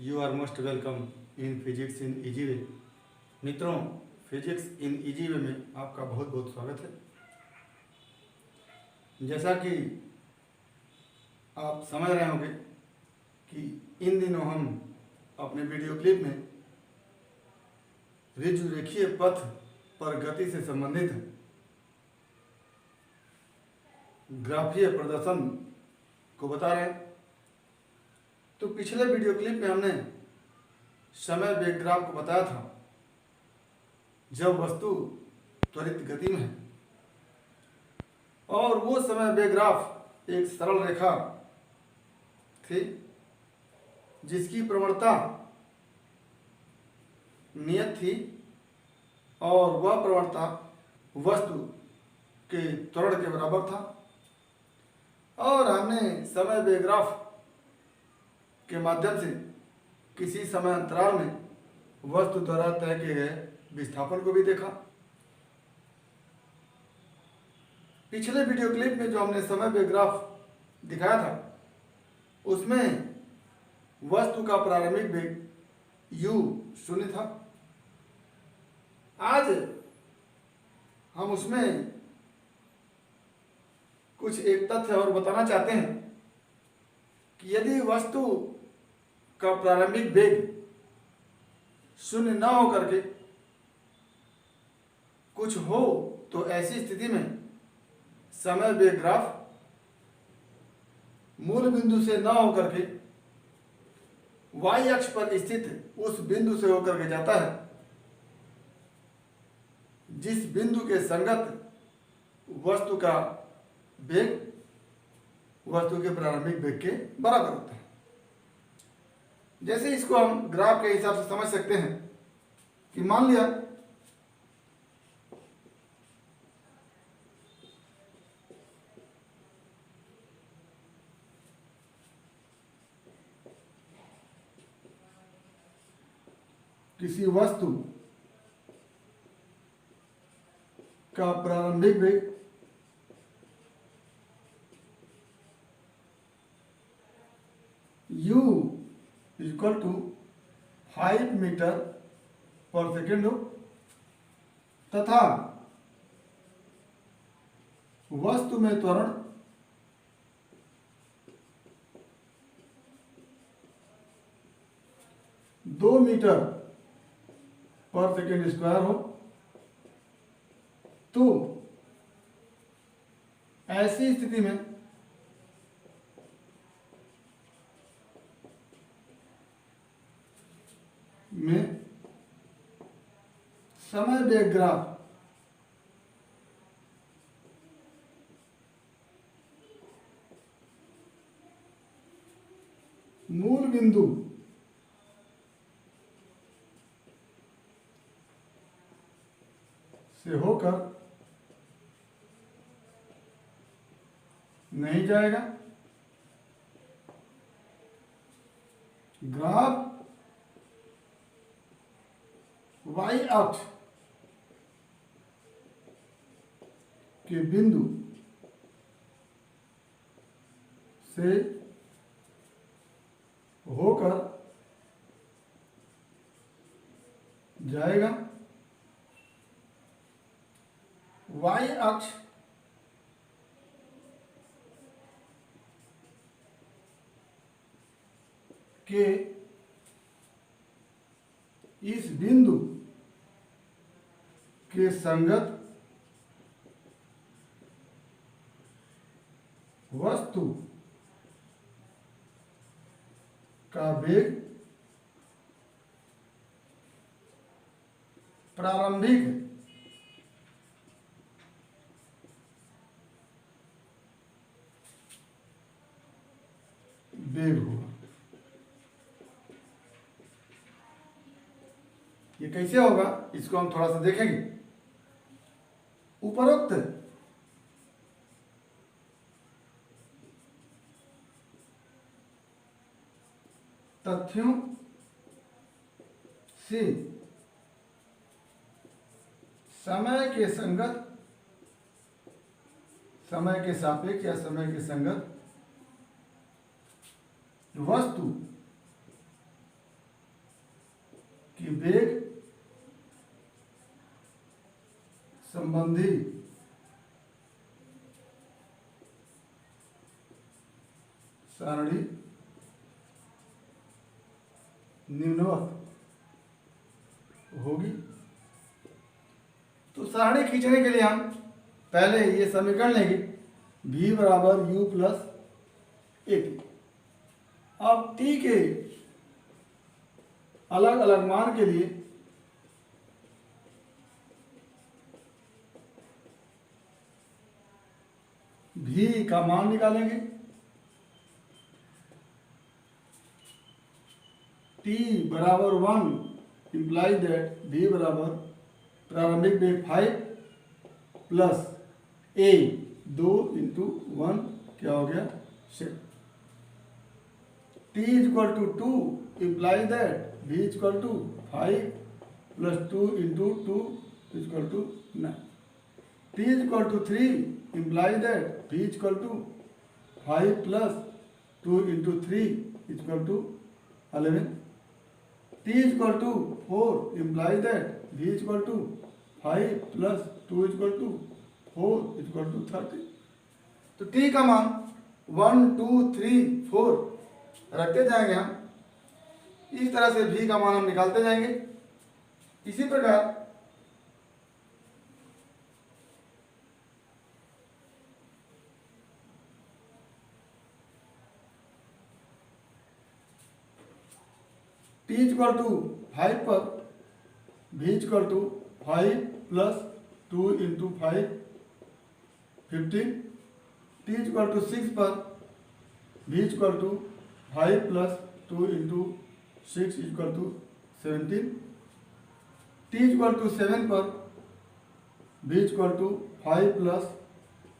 You are most welcome in Physics in Easy Way। मित्रों, physics in easy way में आपका बहुत बहुत स्वागत है। जैसा कि आप समझ रहे होंगे कि इन दिनों हम अपने वीडियो क्लिप में ऋजुरेखीय पथ पर गति से संबंधित ग्राफीय प्रदर्शन को बता रहे हैं। तो पिछले वीडियो क्लिप में हमने समय वेग ग्राफ को बताया था जब वस्तु त्वरित गति में है, और वो समय वेग ग्राफ एक सरल रेखा थी जिसकी प्रवणता नियत थी और वह प्रवणता वस्तु के त्वरण के बराबर था। और हमने समय वेग ग्राफ के माध्यम से किसी समय अंतराल में वस्तु द्वारा तय किए गए विस्थापन को भी देखा। पिछले वीडियो क्लिप में जो हमने समय वेग ग्राफ दिखाया था उसमें वस्तु का प्रारंभिक वेग u शून्य था। आज हम उसमें कुछ एक तथ्य और बताना चाहते हैं कि यदि वस्तु का प्रारंभिक वेग शून्य न हो करके कुछ हो तो ऐसी स्थिति में समय वेग ग्राफ मूल बिंदु से न होकर के y अक्ष पर स्थित उस बिंदु से होकर के जाता है जिस बिंदु के संगत वस्तु का वेग वस्तु के प्रारंभिक वेग के बराबर होता है। जैसे इसको हम ग्राफ के हिसाब से समझ सकते हैं कि मान लिया किसी वस्तु का प्रारंभिक वेग u इक्वल टू 5 मीटर पर सेकेंड हो तथा वस्तु में त्वरण 2 मीटर पर सेकेंड स्क्वायर हो, तो ऐसी स्थिति में समय वेग ग्राफ मूल बिंदु से होकर नहीं जाएगा। ग्राफ y अक्ष के बिंदु से होकर जाएगा। y अक्ष के इस बिंदु के संगत वस्तु का वेग प्रारंभिक वेग होगा। ये कैसे होगा इसको हम थोड़ा सा देखेंगे। उपरोक्त तथ्यों से समय के संगत, समय के सापेक्ष या समय के संगत वस्तु वेग संबंधी सारणी निम्नवत होगी। तो सारणी खींचने के लिए हम पहले ये समीकरण लेंगे, v बराबर u प्लस ए टी। अब t के अलग अलग मान के लिए v का मान निकालेंगे। t बराबर 1 इम्प्लाई दैट v बराबर प्रारंभिक वेग 5 प्लस a 2 इंटू 1 क्या हो गया 6। t is equal to 2 imply that v is equal to 5 plus 2 into 2 is equal to 9। t is equal to 3 imply that v is equal to 5 plus 2 into 3 is equal to 11। t is equal to 4 imply that v is equal to 5 plus 2 is equal to 4 is equal to 30। तो t का मान 1 2 3 4 रखते जाएंगे हम। इस तरह से v का मान हम निकालते जाएंगे। इसी प्रकार t इक्वल टू 5 पर v equal to 5 plus 2 into 5 15। t equal to 6 पर v equal to 5 plus 2 into 6 equal to 17। t equal to 7 पर v equal to 5 plus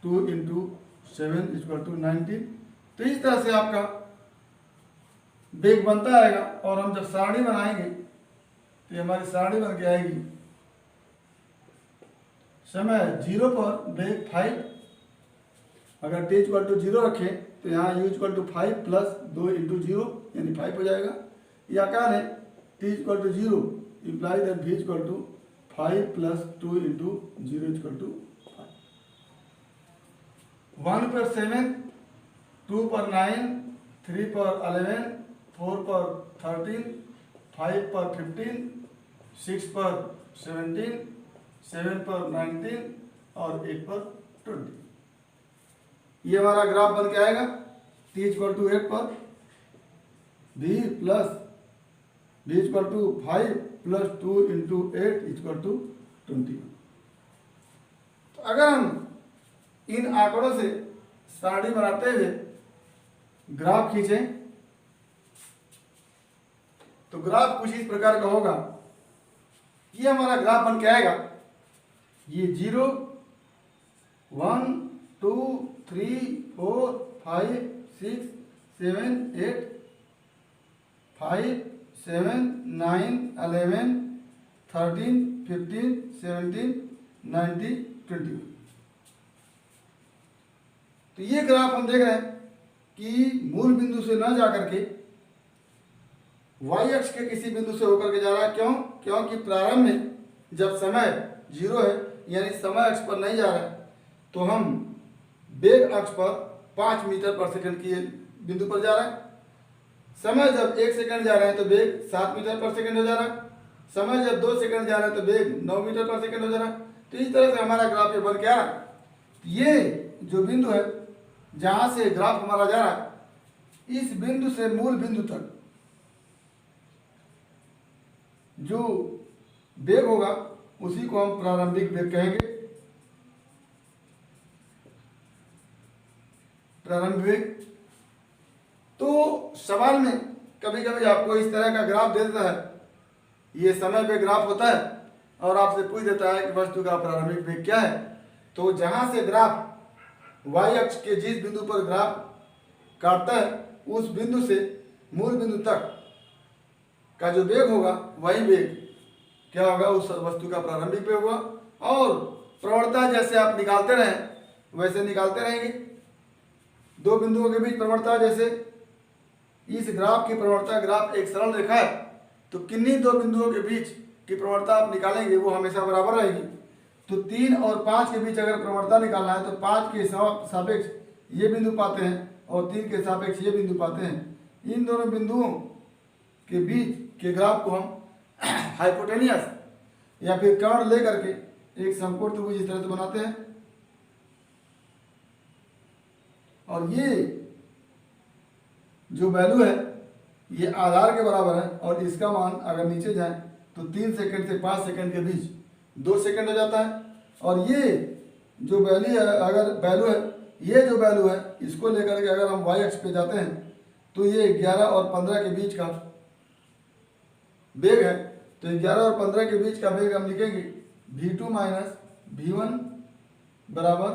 2 into 7 equal to 19। तो इस तरह से आपका वेग बनता आएगा और हम जब सारणी बनाएंगे तो ये हमारी सारणी बन के आएगी। समय 0 पर वेग 5, अगर t इक्वल टू 0 रखें तो यहाँ u equal to 5 plus 2 into 0 यानी 5 हो जाएगा। या क्या है t equal to 0 imply that v equal to 5 plus 2 into 0 equal to 5। 1 पर 7, 2 पर 9, 3 पर 11, 4 पर 13, 5 पर 15, 6 पर 17, 7 पर 19 और 8 पर 20। ये हमारा ग्राफ बन के आएगा। t इक्वल टू 8 पर v plus v equal to 5 plus 2 into 8 equal to 20। तो अगर हम इन आंकड़ों से सारणी बनाते हुए ग्राफ खींचें तो ग्राफ कुछ इस प्रकार का होगा। ये हमारा ग्राफ बन के आएगा। ये 0 1 2 3 4 5 6 7 8 5 7 9 11 13 15 17 19 20। तो ये ग्राफ हम देख रहे हैं कि मूल बिंदु से न जाकर के y अक्ष के किसी बिंदु से होकर के जा रहा है। क्यों? क्योंकि प्रारंभ में जब समय 0 है यानी समय अक्ष पर नहीं जा रहा है तो हम वेग अक्ष पर 5 मीटर पर सेकंड की बिंदु पर जा रहा है। समय जब 1 सेकंड जा रहे हैं तो वेग 7 मीटर पर सेकंड हो जा रहा है। समय जब 2 सेकंड जा रहा है तो वेग 9 मीटर पर सेकंड हो जा रहा है। तो इस तरह से हमारा ग्राफ ये बन के आ रहा है। ये जो बिंदु है जहाँ से ग्राफ हमारा जा रहा है, इस बिंदु से मूल बिंदु तक जो वेग होगा उसी को हम प्रारंभिक वेग कहेंगे। प्रारंभिक वेग। तो सवाल में कभी कभी आपको इस तरह का ग्राफ दे देता है, ये समय पे ग्राफ होता है और आपसे पूछ देता है कि वस्तु का प्रारंभिक वेग क्या है। तो जहां से ग्राफ y अक्ष के जिस बिंदु पर ग्राफ काटता है उस बिंदु से मूल बिंदु तक का जो वेग होगा वही वेग क्या होगा, उस वस्तु का प्रारंभिक वेग होगा। और प्रवणता जैसे आप निकालते रहें वैसे निकालते रहेंगे। दो बिंदुओं के बीच प्रवणता, जैसे इस ग्राफ की प्रवणता, ग्राफ एक सरल रेखा है तो किन्हीं दो बिंदुओं के बीच की प्रवणता आप निकालेंगे वो हमेशा बराबर रहेगी। तो 3 और 5 के बीच अगर प्रवणता निकालना है तो 5 के सापेक्ष ये बिंदु पाते हैं और 3 के सापेक्ष ये बिंदु पाते हैं। इन दोनों बिंदुओं के बीच के ग्राफ को हम हाइपोटेनियस या फिर कर्ण ले करके एक समकोण त्रिभुज इस तरह से बनाते हैं। और ये जो वैल्यू है ये आधार के बराबर है और इसका मान अगर नीचे जाए तो 3 सेकंड से 5 सेकंड के बीच 2 सेकंड हो जाता है। और ये जो वैल्यू है अगर वैल्यू है ये जो वैल्यू है इसको लेकर के अगर हम y अक्ष पे जाते हैं तो ये 11 और 15 के बीच का वेग है। तो 11 और 15 के बीच का वेग हम लिखेंगे v2 माइनस v1 बराबर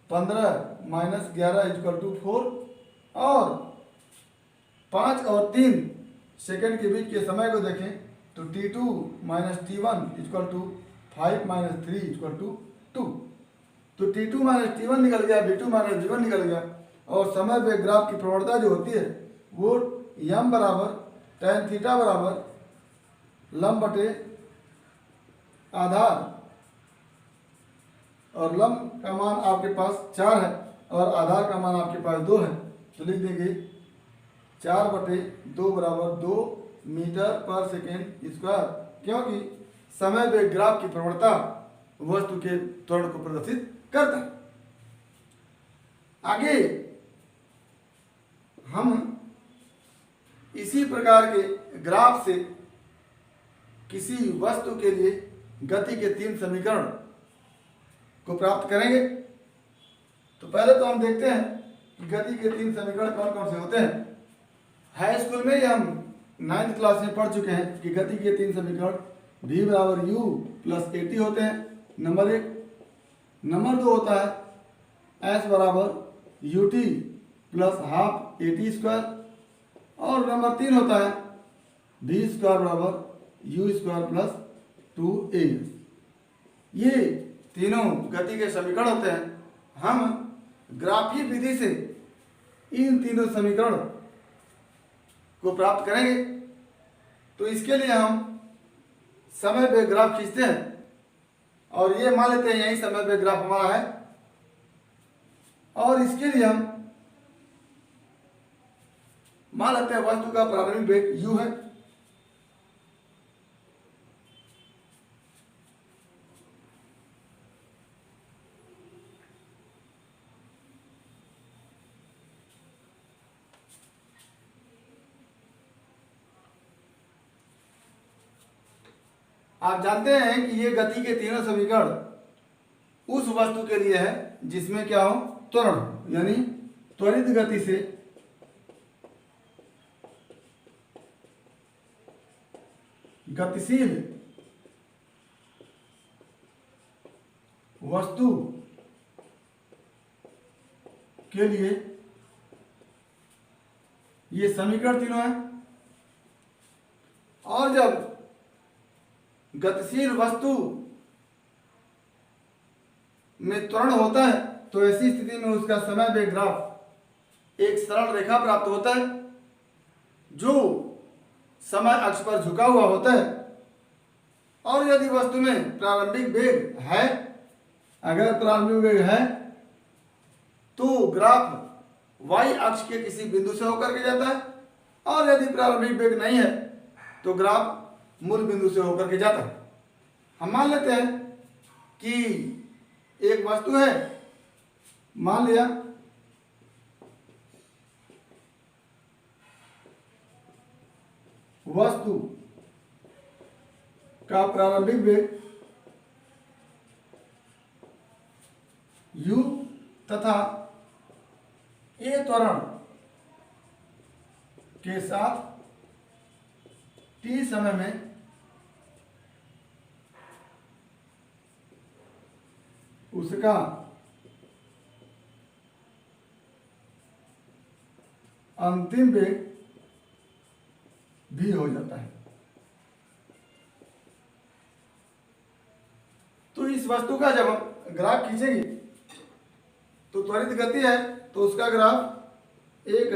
15 माइनस 11 इक्वल टू 4 और 5 और 3 सेकंड के बीच के समय को देखें तो t2 minus t1 equal to 5 minus 3 equal to 2। तो t2 माइनस t1 निकल गया, v2 माइनस v1 निकल गया और समय पे ग्राफ की प्रवणता जो होती है वो m बराबर tan थीटा बराबर लंब बटे आधार और लंब का मान आपके पास 4 है और आधार का मान आपके पास 2 है। तो लिख देंगे 4/2 बराबर 2 मीटर पर सेकेंड स्क्वायर, क्योंकि समय पे ग्राफ की प्रवणता वस्तु के त्वरण को प्रदर्शित करता है। आगे हम इसी प्रकार के ग्राफ से किसी वस्तु के लिए गति के 3 समीकरण को प्राप्त करेंगे। तो पहले तो हम देखते हैं कि गति के 3 समीकरण कौन कौन से होते हैं। हाई स्कूल में हम 9th क्लास में पढ़ चुके हैं कि गति के 3 समीकरण v बराबर u प्लस at होते हैं, नंबर 1। नंबर 2 होता है s बराबर ut plus half at square और नंबर 3 होता है v स्क्वायर बराबर u स्क्वायर प्लस 2as। ये तीनों गति के समीकरण होते हैं। हम ग्राफीय विधि से इन तीनों समीकरण को प्राप्त करेंगे। तो इसके लिए हम समय पे ग्राफ खींचते हैं और ये मान लेते हैं यही समय पे ग्राफ हमारा है और इसके लिए हम मान लेते हैं वस्तु का प्रारंभिक वेग u है। आप जानते हैं कि ये गति के तीनों समीकरण उस वस्तु के लिए है जिसमें क्या हो त्वरण, यानी त्वरित गति से गतिशील वस्तु के लिए ये समीकरण तीनों हैं। और जब गतिशील वस्तु में त्वरण होता है तो ऐसी स्थिति में उसका समय वेग ग्राफ एक सरल रेखा प्राप्त होता है जो समय अक्ष पर झुका हुआ होता है। और यदि वस्तु में प्रारंभिक वेग है, अगर प्रारंभिक वेग है तो ग्राफ y अक्ष के किसी बिंदु से होकर के जाता है और यदि प्रारंभिक वेग नहीं है तो ग्राफ मूल बिंदु से होकर के जाता है। हम मान लेते हैं कि एक वस्तु है, मान लिया वस्तु का प्रारंभिक वेग u तथा a त्वरण के साथ t समय में उसका अंतिम वेग भी हो जाता है। तो इस वस्तु का जब हम ग्राफ खींचेंगे तो त्वरित गति है तो उसका ग्राफ एक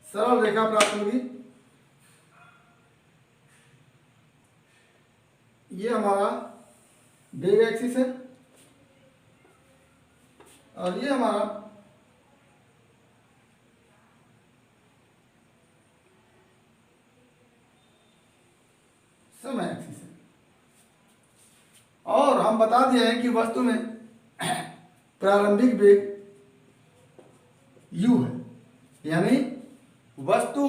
सरल रेखा प्राप्त होगी ये हमारा वेग एक्सिस है और ये हमारा समय एक्सिस है। और हम बता दिए हैं कि वस्तु में प्रारंभिक वेग u है, यानी वस्तु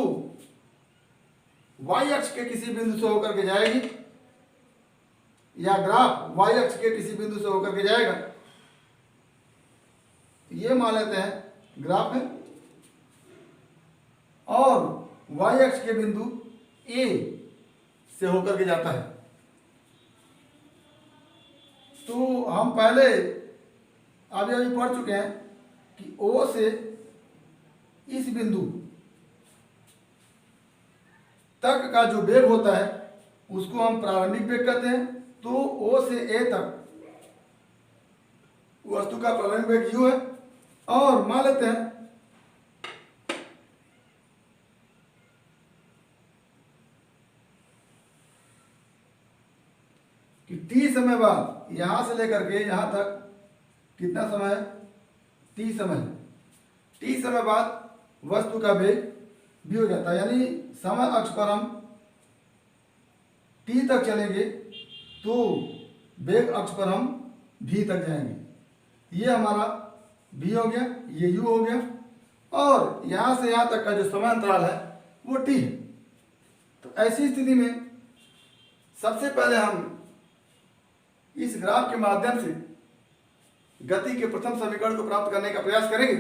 y अक्ष के किसी बिंदु से होकर के जाएगी या ग्राफ y अक्ष के किसी बिंदु से होकर के जाएगा। ये मान लेते हैं ग्राफ है और y अक्ष के बिंदु A से होकर के जाता है। तो हम पहले अभी पढ़ चुके हैं कि O से इस बिंदु तक का जो वेग होता है उसको हम प्रारंभिक वेग कहते हैं। तो O से A तक वस्तु का प्रारंभिक वेग u है और मान लेते हैं कि t समय बाद यहां से लेकर के यहां तक कितना समय है, t समय। t समय बाद वस्तु का वेग v हो जाता है, यानी समय अक्ष पर हम t तक चलेंगे तो वेग अक्ष पर हम v तक जाएंगे। ये हमारा v हो गया, ये u हो गया और यहां से यहां तक का जो समय अंतराल है वो t है। तो ऐसी स्थिति में सबसे पहले हम इस ग्राफ के माध्यम से गति के प्रथम समीकरण को प्राप्त करने का प्रयास करेंगे।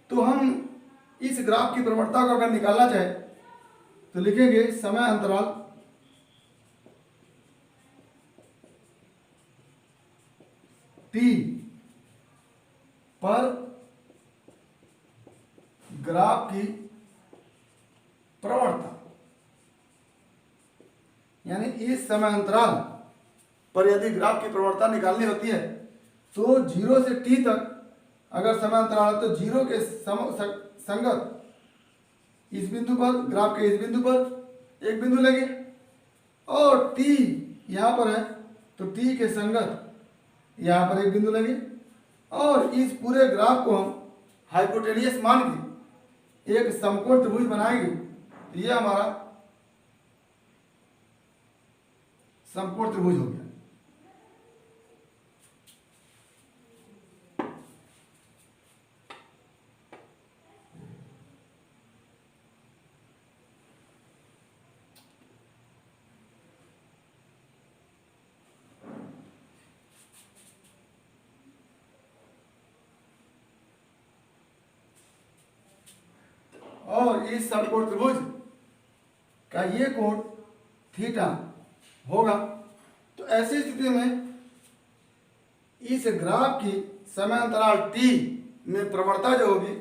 तो हम इस ग्राफ की प्रवणता को अगर निकालना चाहे तो लिखेंगे समय अंतराल t पर ग्राफ की प्रवणता, यानी इस समय अंतराल पर यदि ग्राफ की प्रवणता निकालनी होती है तो 0 से t तक अगर समय अंतराल है तो 0 के संगत इस बिंदु पर, ग्राफ के इस बिंदु पर एक बिंदु लेंगे और t यहाँ पर है तो t के संगत यहाँ पर एक बिंदु लेंगे और इस पूरे ग्राफ को हम हाइपोटेनियस मान के एक समकोण त्रिभुज बनाएंगे। तो ये हमारा समकोण त्रिभुज हो गया। और इस समकोण त्रिभुज का ये कोण थीटा होगा। तो ऐसी स्थिति में इस ग्राफ की समय अंतराल t में प्रवणता जो होगी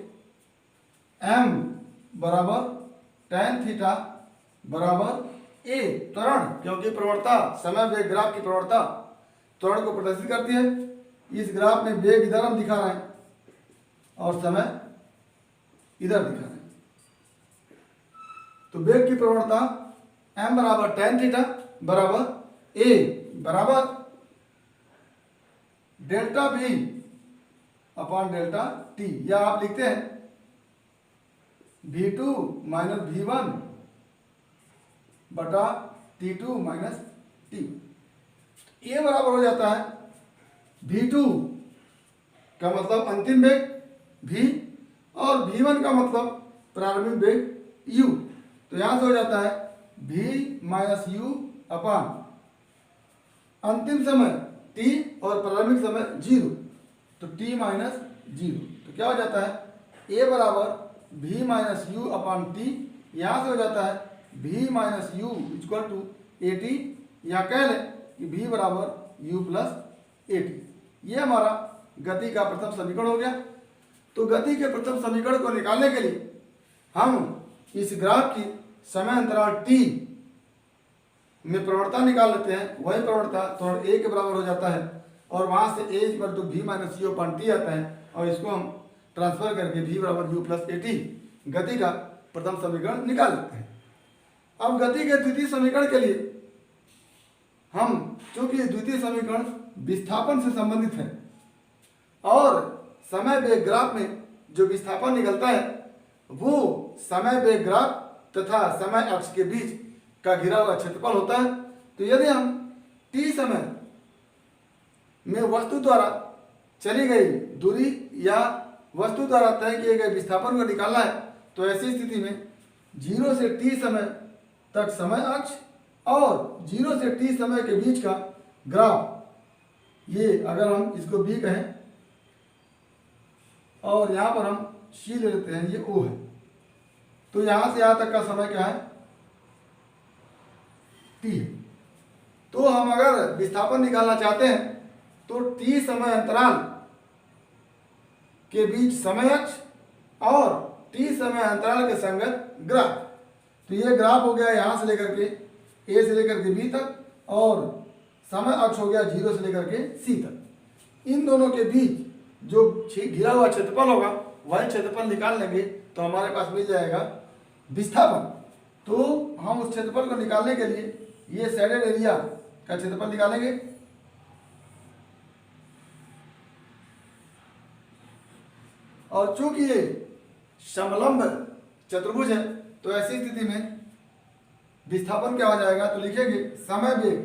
m बराबर tan थीटा बराबर a त्वरण, क्योंकि प्रवणता समय वेग ग्राफ की प्रवणता त्वरण को प्रदर्शित करती है। इस ग्राफ में वेग इधर हम दिखा रहे हैं और समय इधर दिखा रहे हैं। तो वेग की प्रवणता m बराबर tan थीटा बराबर a बराबर delta v upon delta t, या आप लिखते हैं v2 माइनस v1 बटा t2 माइनस t। ये बराबर हो जाता है v2 का मतलब अंतिम वेग v और v1 का मतलब प्रारंभिक वेग u। तो यहां से हो जाता है v माइनस u अपॉन अंतिम समय t और प्रारंभिक समय 0, तो t माइनस 0। तो क्या हो जाता है a बराबर v minus u upon t, यहाँ से हो जाता है v minus u equal to a t, या कह लें कि v बराबर u प्लस ए टी। ये हमारा गति का प्रथम समीकरण हो गया। तो गति के प्रथम समीकरण को निकालने के लिए हम इस ग्राफ की समय अंतराल t में प्रवणता निकाल लेते हैं। वही प्रवणता त्वरण a के बराबर हो जाता है और वहां से a equal to v minus u upon t आता है और इसको हम ट्रांसफर करके v बराबर u प्लस ए टी गति का प्रथम समीकरण निकाल लेते हैं। अब गति के द्वितीय समीकरण के लिए हम चूंकि द्वितीय समीकरण विस्थापन से संबंधित है और समय वेग ग्राफ में जो विस्थापन निकलता है वो समय वेग ग्राफ तथा समय अक्ष के बीच का घिरा हुआ क्षेत्रफल होता है। तो यदि हम t समय में वस्तु द्वारा चली गई दूरी या वस्तु द्वारा तय किए गए विस्थापन को निकालना है तो ऐसी स्थिति में 0 से t समय तक समय अक्ष और 0 से t समय के बीच का ग्राफ, ये अगर हम इसको b कहें और यहाँ पर हम c ले लेते हैं, ये o है, तो यहाँ से यहाँ तक का समय क्या है, t है। तो हम अगर विस्थापन निकालना चाहते हैं तो t समय अंतराल के बीच समय अक्ष और t समय अंतराल के संगत ग्राफ, तो ये ग्राफ हो गया यहाँ से लेकर के a से लेकर के b तक और समय अक्ष हो गया 0 से लेकर के c तक। इन दोनों के बीच जो घिरा हुआ क्षेत्रफल होगा वही क्षेत्रफल निकाल लेंगे तो हमारे पास मिल जाएगा विस्थापन। तो हम उस क्षेत्रफल को निकालने के लिए ये शेडेड एरिया का क्षेत्रफल निकालेंगे। और चूंकि ये समलंब चतुर्भुज है तो ऐसी स्थिति में विस्थापन क्या हो जाएगा, तो लिखेंगे समय वेग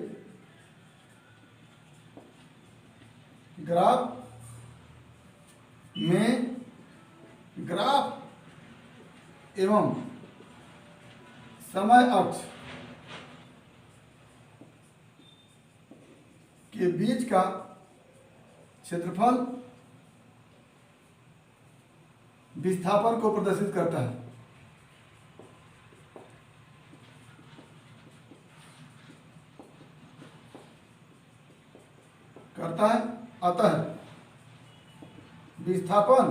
ग्राफ में ग्राफ एवं समय अक्ष के बीच का क्षेत्रफल विस्थापन को प्रदर्शित करता है। अतः विस्थापन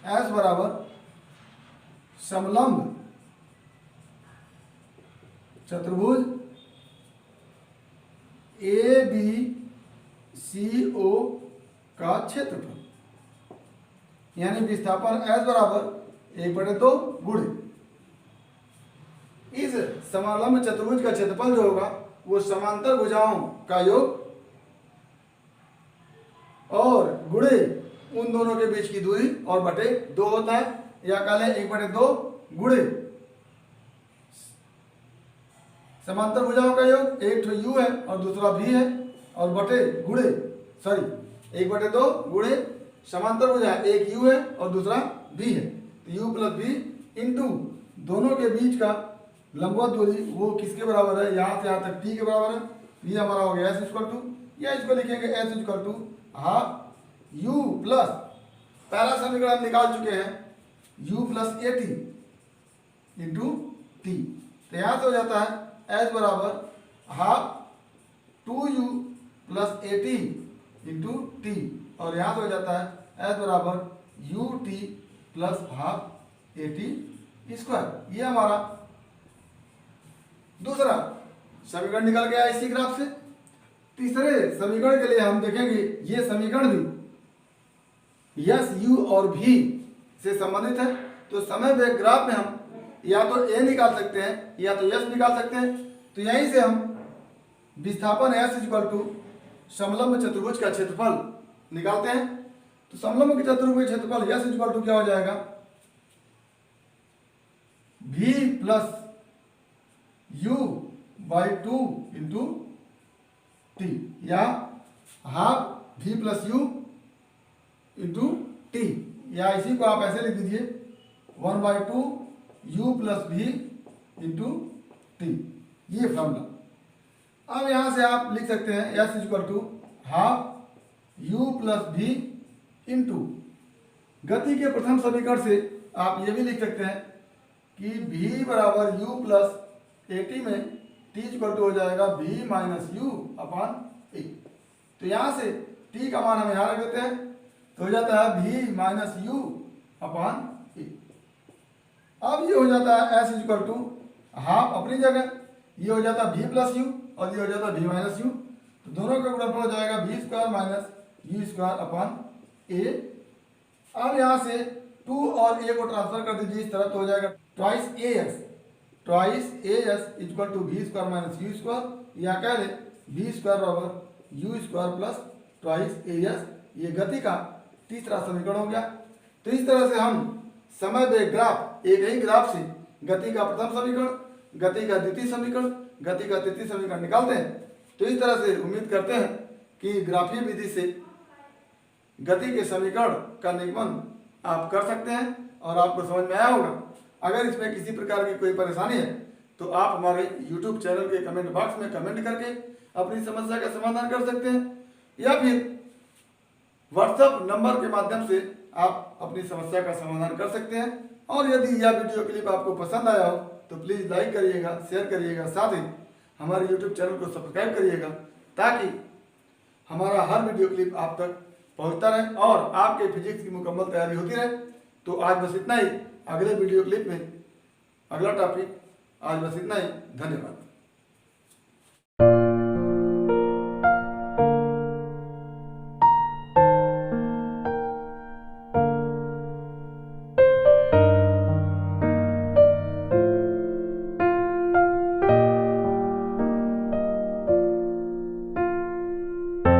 S बराबर समलंब चतुर्भुज ABCO का क्षेत्रफल, यानी विस्थापन S बराबर 1/2 गुणे इस समलंब चतुर्भुज का क्षेत्रफल जो होगा वो समांतर भुजाओं का योग और गुणे उन दोनों के बीच की दूरी और बटे 2 होता है, या कह लें 1/2 गुणे समांतर भुजाओं का योग, एक तो u है और दूसरा v है और बटे गुणे 1/2 गुणे समांतर भुजा, एक u है और दूसरा v है, तो u प्लस v इंटू दोनों के बीच का लंबवत दूरी वो किसके बराबर है, यहाँ से यहाँ तक t के बराबर है। ये हमारा हो गया s इक्वल टू, या इसको लिखेंगे s equal to half u plus, पहला समीकरण हम निकाल चुके हैं u plus a t into t, तो यहाँ से हो जाता है s बराबर half 2u plus a t into t, और यहाँ से हो जाता है s बराबर u t plus half a t square. ये हमारा दूसरा समीकरण निकल गया इसी ग्राफ से। तीसरे समीकरण के लिए हम देखेंगे ये समीकरण भी यस u और v से संबंधित है। तो समय वेग ग्राफ में हम या तो a निकाल सकते हैं या तो s निकाल सकते हैं। तो यहीं से हम विस्थापन s इक्वल टू समलंब चतुर्भुज का क्षेत्रफल निकालते हैं। तो समलंब के चतुर्भुज क्षेत्रफल s इक्वल टू क्या हो जाएगा, v plus u by 2 into T, या half v plus U into T, या इसी को आप ऐसे लिख दीजिए 1/2 u plus v into T, ये फॉर्मूला। अब यहाँ से आप लिख सकते हैं s equal to half u plus v into, गति के प्रथम समीकरण से आप ये भी लिख सकते हैं कि v बराबर u प्लस ए टी में t इक्वल टू हो जाएगा v माइनस यू अपॉन ए। तो यहाँ से t का मान हम यहाँ रख देते हैं, तो हो जाता है v minus you upon A. अब ये हो जाता है s इक्वल टू हाफ अपनी जगह, ये हो जाता है v प्लस यू और ये हो जाता है v माइनस यू, तो दोनों का गुणनफल हो जाएगा v square minus you square upon A. अब यहाँ से 2 और a को ट्रांसफर कर दीजिए इस तरफ, तो हो जाएगा twice a x, twice a s equal to v square minus you square, या कह दें वी स्क्वायर बराबर u square plus twice a s, ये गति का तीसरा समीकरण हो गया। तो इस तरह से हम समय वेग ग्राफ, एक ही ग्राफ से गति का प्रथम समीकरण, गति का द्वितीय समीकरण, गति का तृतीय समीकरण निकालते हैं। तो इस तरह से उम्मीद करते हैं कि ग्राफीय विधि से गति के समीकरण का निगमन आप कर सकते हैं और आपको समझ में आया होगा। अगर इसमें किसी प्रकार की कोई परेशानी है तो आप हमारे YouTube चैनल के कमेंट बॉक्स में कमेंट करके अपनी समस्या का समाधान कर सकते हैं, या फिर व्हाट्सएप नंबर के माध्यम से आप अपनी समस्या का समाधान कर सकते हैं। और यदि यह वीडियो क्लिप आपको पसंद आया हो तो प्लीज़ लाइक करिएगा, शेयर करिएगा, साथ ही हमारे YouTube चैनल को सब्सक्राइब करिएगा, ताकि हमारा हर वीडियो क्लिप आप तक पहुंचता रहे और आपके फिजिक्स की मुकम्मल तैयारी होती रहे। तो आज बस इतना ही, अगले वीडियो क्लिप में अगला टॉपिक, आज बस इतना ही, धन्यवाद।